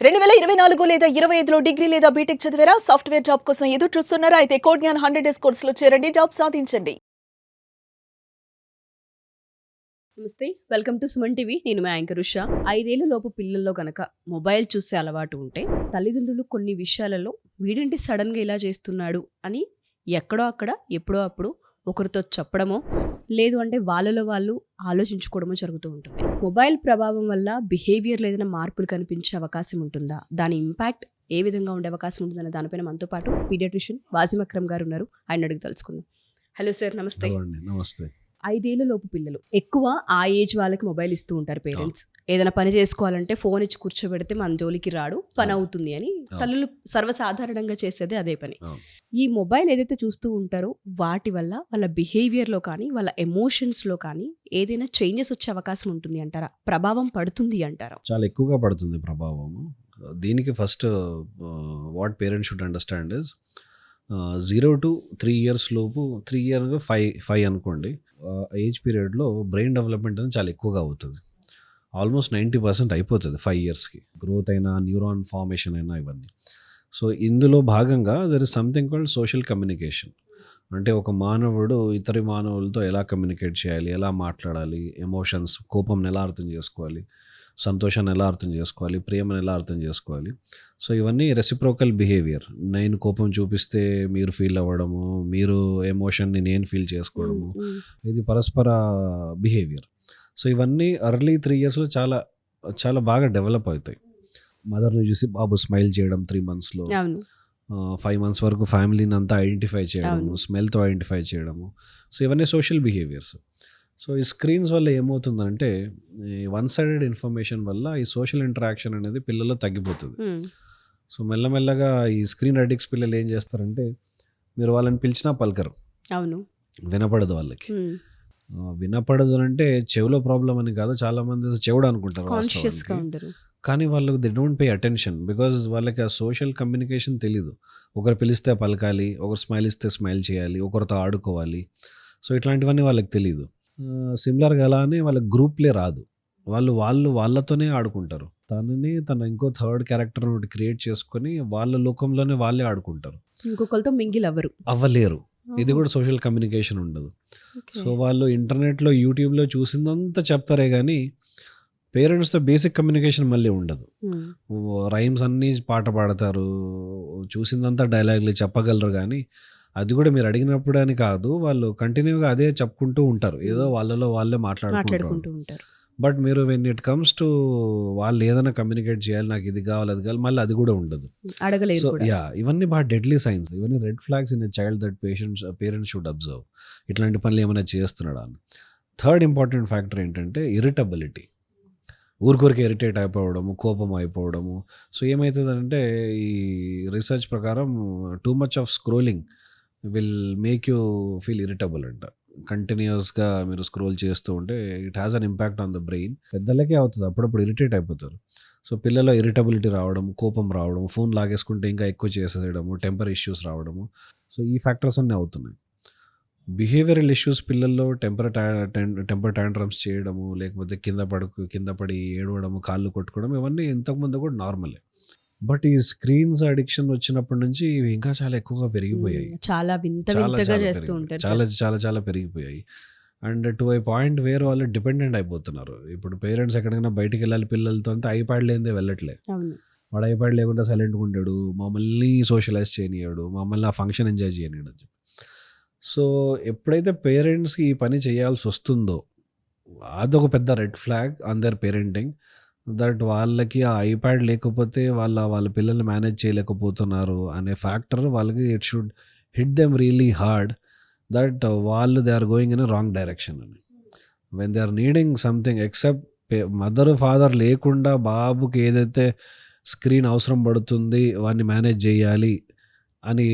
2024 లేదా 25లో డిగ్రీ లేదా బీటెక్ చదివారా? సాఫ్ట్‌వేర్ జాబ్ కోసం ఎదురు చూస్తున్నారా? అయితే కోడ్‌జ్ఞాన్ 100 డేస్ కోర్సులో చేరండి. జాబ్ సాధించండి. నమస్తే. Welcome to Suman TV. నేను మీ యాంకర్ ఉషా. 5 ఏళ్ల లోపు పిల్లల్లో గనక మొబైల్ చూసే అలవాటు ఉంటే తల్లిదండ్రులు కొన్ని విషయాలలో వీడేంటి సడన్‌గా ఇలా చేస్తున్నాడు అని ఎక్కడో అక్కడ ఎప్పుడో అప్పుడు ఒకరితో చెప్పడమో లేదు అంటే వాళ్ళలో వాళ్ళు ఆలోచించుకోవడమో జరుగుతూ ఉంటుంది. మొబైల్ ప్రభావం వల్ల బిహేవియర్‌లో ఏదైనా మార్పులు కనిపించే అవకాశం ఉంటుందా? దాని ఇంపాక్ట్ ఏ విధంగా ఉండే అవకాశం ఉంటుందనే దానిపైన మనతో పాటు పీడియాట్రిషియన్ వాసిం అక్రమ్ గారు ఉన్నారు. ఆయన అడిగి తెలుసుకుందాం. హలో సార్, నమస్తే. హలో అండి, నమస్తే. 5 ఏళ్ల లోపు పిల్లలు ఎక్కువ ఆ ఏజ్ వాళ్ళకి మొబైల్ ఇస్తూ ఉంటారు పేరెంట్స్. ఏదైనా పని చేసుకోవాలంటే ఫోన్ ఇచ్చి కూర్చోబెడితే మన జోలికి రాడు, పని అవుతుంది అని తల్లులు సర్వసాధారణంగా చేసేది అదే పని. ఈ మొబైల్ ఏదైతే చూస్తూ ఉంటారో వాటి వల్ల వాళ్ళ బిహేవియర్లో కానీ వాళ్ళ ఎమోషన్స్లో కానీ ఏదైనా చేంజెస్ వచ్చే అవకాశం ఉంటుంది అంటారా? ప్రభావం పడుతుంది అంటారా? చాలా ఎక్కువగా పడుతుంది ప్రభావం. దీనికి first what parents should understand is 0 to 3 years లోపు 3 year 5 అనుకోండి, ఏజ్ పీరియడ్లో బ్రెయిన్ డెవలప్మెంట్ అనేది చాలా ఎక్కువగా అవుతుంది. ఆల్మోస్ట్ 90% అయిపోతుంది 5 yearsకి. గ్రోత్ అయినా, న్యూరాన్ ఫార్మేషన్ అయినా ఇవన్నీ. సో ఇందులో భాగంగా there is something called social communication. అంటే ఒక మానవుడు ఇతర మానవులతో ఎలా కమ్యూనికేట్ చేయాలి, ఎలా మాట్లాడాలి, ఎమోషన్స్, కోపంని ఎలా అర్థం చేసుకోవాలి, సంతోషాన్ని ఎలా అర్థం చేసుకోవాలి, ప్రేమను ఎలా అర్థం చేసుకోవాలి. సో ఇవన్నీ రెసిప్రోకల్ బిహేవియర్. నేను కోపం చూపిస్తే మీరు ఫీల్ అవ్వడము, మీరు ఎమోషన్ని నేను ఫీల్ చేసుకోవడము, ఇది పరస్పర బిహేవియర్. సో ఇవన్నీ ఎర్లీ 3 yearsలో చాలా చాలా బాగా డెవలప్ అవుతాయి. మదర్ని చూసి బాబు స్మైల్ చేయడం 3 monthsలో, 5 months వరకు ఫ్యామిలీని అంతా ఐడెంటిఫై చేయడము, స్మెల్తో ఐడెంటిఫై చేయడము. సో ఇవన్నీ సోషల్ బిహేవియర్స్. సో ఈ స్క్రీన్స్ వల్ల ఏమవుతుందంటే వన్ సైడెడ్ ఇన్ఫర్మేషన్ వల్ల ఈ సోషల్ ఇంటరాక్షన్ అనేది పిల్లల్లో తగ్గిపోతుంది. సో మెల్లమెల్లగా ఈ స్క్రీన్ అడిక్ట్స్ పిల్లలు ఏం చేస్తారంటే మీరు వాళ్ళని పిలిచినా పలకరు, వినపడదు వాళ్ళకి. వినపడదు అంటే చెవిలో ప్రాబ్లం అని కాదు, చాలామంది చెవుడు అనుకుంటారు వాస్తవానికి. కానీ వాళ్ళకు they don't pay attention because వాళ్ళకి ఆ సోషల్ కమ్యూనికేషన్ తెలీదు. ఒకరు పిలిస్తే పలకాలి, ఒకరు స్మైల్ ఇస్తే స్మైల్ చేయాలి, ఒకరితో ఆడుకోవాలి. సో ఇట్లాంటివన్నీ వాళ్ళకి తెలీదు. సిమిలర్గా అలానే వాళ్ళకి గ్రూప్ ప్లే రాదు. వాళ్ళతోనే ఆడుకుంటారు. తన ఇంకో థర్డ్ క్యారెక్టర్ ఒకటి క్రియేట్ చేసుకొని వాళ్ళ లోకంలోనే వాళ్ళే ఆడుకుంటారు, ఇంకొకరితో మింగిల్ అవ్వలేరు. ఇది కూడా సోషల్ కమ్యూనికేషన్ ఉండదు. సో వాళ్ళు ఇంటర్నెట్లో, యూట్యూబ్లో చూసిందంతా చెప్తారే కానీ పేరెంట్స్తో బేసిక్ కమ్యూనికేషన్ మళ్ళీ ఉండదు. రైమ్స్ అన్నీ పాట పాడతారు, చూసిందంతా డైలాగులు చెప్పగలరు, కానీ అది కూడా మీరు అడిగినప్పుడు అని కాదు, వాళ్ళు కంటిన్యూగా అదే చెప్పుకుంటూ ఉంటారు, ఏదో వాళ్ళలో వాళ్ళే మాట్లాడుకుంటూ ఉంటారు. బట్ మీరు వెన్ ఇట్ కమ్స్ టు వాళ్ళు ఏదైనా కమ్యూనికేట్ చేయాలి, నాకు ఇది కావాలి అది కావాలి, మళ్ళీ అది కూడా ఉండదు. సో ఇవన్నీ బాగా డెడ్లీ సైన్స్, ఇవన్నీ red flags in a child that parents should observe. ఇట్లాంటి పనులు ఏమైనా చేస్తున్నాడా అని. థర్డ్ ఇంపార్టెంట్ ఫ్యాక్టర్ ఏంటంటే ఇరిటబిలిటీ. ఊరికొరికి ఇరిటేట్ అయిపోవడము, కోపం అయిపోవడము. సో ఏమవుతుందంటే ఈ రీసెర్చ్ ప్రకారం too much of scrolling will make you feel irritable అంట. కంటిన్యూస్గా మీరు స్క్రోల్ చేస్తూ ఉంటే it has an impact on the brain. పెద్దలకే అవుతుంది, అప్పుడప్పుడు ఇరిటేట్ అయిపోతారు. సో పిల్లల్లో ఇరిటబిలిటీ రావడం, కోపం రావడం, ఫోన్ లాగేసుకుంటే ఇంకా ఎక్కువ చేసేయడము, టెంపర్ ఇష్యూస్ రావడము. సో ఈ ఫ్యాక్టర్స్ అన్నీ అవుతున్నాయి. బిహేవియరల్ ఇష్యూస్ పిల్లల్లో టెంపర్ ట్యాంట్రమ్స్ చేయడము, లేకపోతే కింద పడి ఏడవడము, కాళ్ళు కొట్టుకోవడం, ఇవన్నీ ఇంతకుముందు కూడా నార్మలే. బట్ ఈ స్క్రీన్స్ అడిక్షన్ వచ్చినప్పటి నుంచి ఇవి ఇంకా చాలా ఎక్కువగా పెరిగిపోయాయి. చాలా చాలా చాలా పెరిగిపోయాయి. And to A point where వాళ్ళు డిపెండెంట్ అయిపోతున్నారు. ఇప్పుడు పేరెంట్స్ ఎక్కడికైనా బయటికి వెళ్ళాలి పిల్లలతో అంటే ఐప్యాడ్ లేనిదే వెళ్ళట్లే. వాడు ఐప్యాడ్ లేకుండా సైలెంట్గా ఉంటాడు, మమ్మల్ని సోషలైజ్ చేయనియాడు, మమ్మల్ని ఆ ఫంక్షన్ ఎంజాయ్ చేయనియాడు అని చెప్పి. సో ఎప్పుడైతే పేరెంట్స్కి ఈ పని చేయాల్సి వస్తుందో అదొక పెద్ద red flag on their parenting. That వాళ్ళకి ఆ ఐప్యాడ్ లేకపోతే వాళ్ళ పిల్లల్ని మేనేజ్ చేయలేకపోతున్నారు అనే ఫ్యాక్టర్ వాళ్ళకి it should hit them really hard that వాళ్ళు they are going in a wrong direction అని. When they are needing something except mother father లేకుండా బాబుకి ఏదైతే స్క్రీన్ అవసరం పడుతుంది, వాడిని మేనేజ్ చేయాలి అని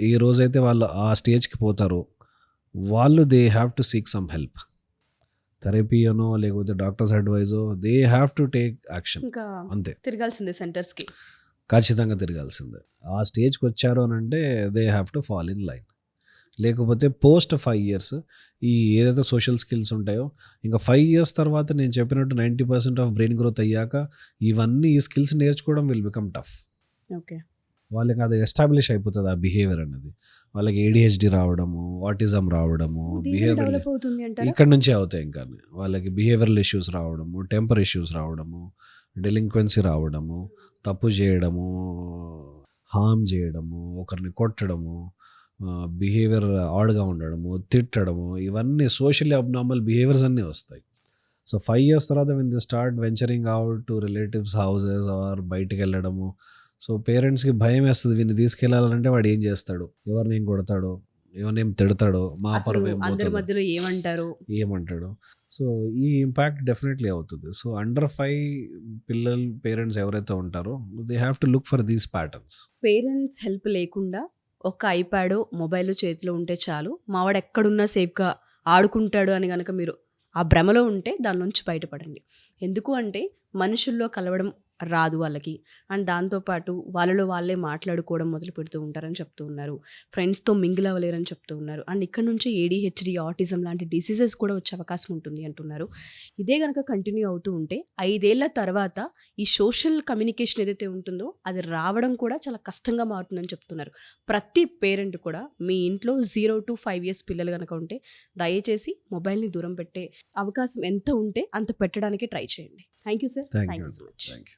ఏ రోజైతే వాళ్ళు ఆ స్టేజ్కి పోతారో వాళ్ళు they have to seek some help, therapy అనో లేకపోతే డాక్టర్స్ అడ్వైజో, they have to take action. అంతే, తిరగాల్సిందే సెంటర్స్కి, ఖచ్చితంగా తిరగాల్సిందే. ఆ స్టేజ్కి వచ్చారు అని అంటే they have to fall in line. లేకపోతే పోస్ట్ 5 ఇయర్స్ ఈ ఏదైతే సోషల్ స్కిల్స్ ఉంటాయో ఇంకా 5 ఇయర్స్ తర్వాత నేను చెప్పినట్టు 90% ఆఫ్ బ్రెయిన్ గ్రోత్ అయ్యాక ఇవన్నీ ఈ స్కిల్స్ నేర్చుకోవడం విల్ బికమ్ టఫ్. ఓకే. వాళ్ళకి అది ఎస్టాబ్లిష్ అయిపోతుంది ఆ బిహేవియర్ అనేది. వాళ్ళకి ADHD రావడము, ఆటిజం రావడము, బిహేవియర్ డెవలప్ అవుతుంది అంటారా? ఇక్కడ నుంచే అవుతాయి. ఇంకా వాళ్ళకి బిహేవియరల్ ఇష్యూస్ రావడము, టెంపర్ ఇష్యూస్ రావడము, డెలింక్వెన్సీ రావడము, తప్పు చేయడము, హామ్ చేయడము, ఒకరిని కొట్టడము, బిహేవియర్ ఆడ్గా ఉండడము, తిట్టడము, ఇవన్నీ సోషల్లీ అబ్నార్మల్ బిహేవియర్స్ అన్నీ వస్తాయి. సో 5 ఇయర్స్ తర్వాత when they start venturing out to relatives houses or బయటికి వెళ్ళడము, సో పేరెంట్స్కి భయం వేస్తుంది వీడిని తీసుకెళ్ళాలంటే వాడు ఏం చేస్తాడు, ఎవరిని ఏం కొడతాడో, ఎవరిని ఏం తిడతాడో, మా అసలు పరువు ఏం అందరి పోతుందో, మధ్యలో ఏమంటాడు. సో ఈ ఇంపాక్ట్ డెఫినెట్లీ అవుతుంది. సో అండర్ 5 పిల్లలు పేరెంట్స్ ఎవరైతే ఉంటారో they have to look for these patterns. Parents help లేకుండా ఒక ఐప్యాడ్ మొబైల్ చేతిలో ఉంటే చాలు, మావాడు ఎక్కడున్నా సేఫ్గా ఆడుకుంటాడు అని కనుక మీరు ఆ భ్రమలో ఉంటే దాని నుంచి బయటపడండి. ఎందుకు అంటే మనుషుల్లో కలవడం రాదు వాళ్ళకి, అండ్ దాంతోపాటు వాళ్ళలో వాళ్ళే మాట్లాడుకోవడం మొదలు పెడుతూ ఉంటారని చెప్తూ ఉన్నారు. ఫ్రెండ్స్తో మింగిల్ అవ్వలేరని చెప్తూ ఉన్నారు. అండ్ ఇక్కడ నుంచి ADHD, ఆటిజం లాంటి డిసీజెస్ కూడా వచ్చే అవకాశం ఉంటుంది అంటున్నారు. ఇదే కనుక కంటిన్యూ అవుతూ ఉంటే 5 ఏళ్ల తర్వాత ఈ సోషల్ కమ్యూనికేషన్ ఏదైతే ఉంటుందో అది రావడం కూడా చాలా కష్టంగా మారుతుందని చెప్తున్నారు. ప్రతి పేరెంట్ కూడా మీ ఇంట్లో 0 to 5 ఇయర్స్ పిల్లలు కనుక ఉంటే దయచేసి మొబైల్ని దూరం పెట్టే అవకాశం ఎంత ఉంటే అంత పెట్టడానికి ట్రై చేయండి. Thank you sir. Thank thank you you so much. Thank you.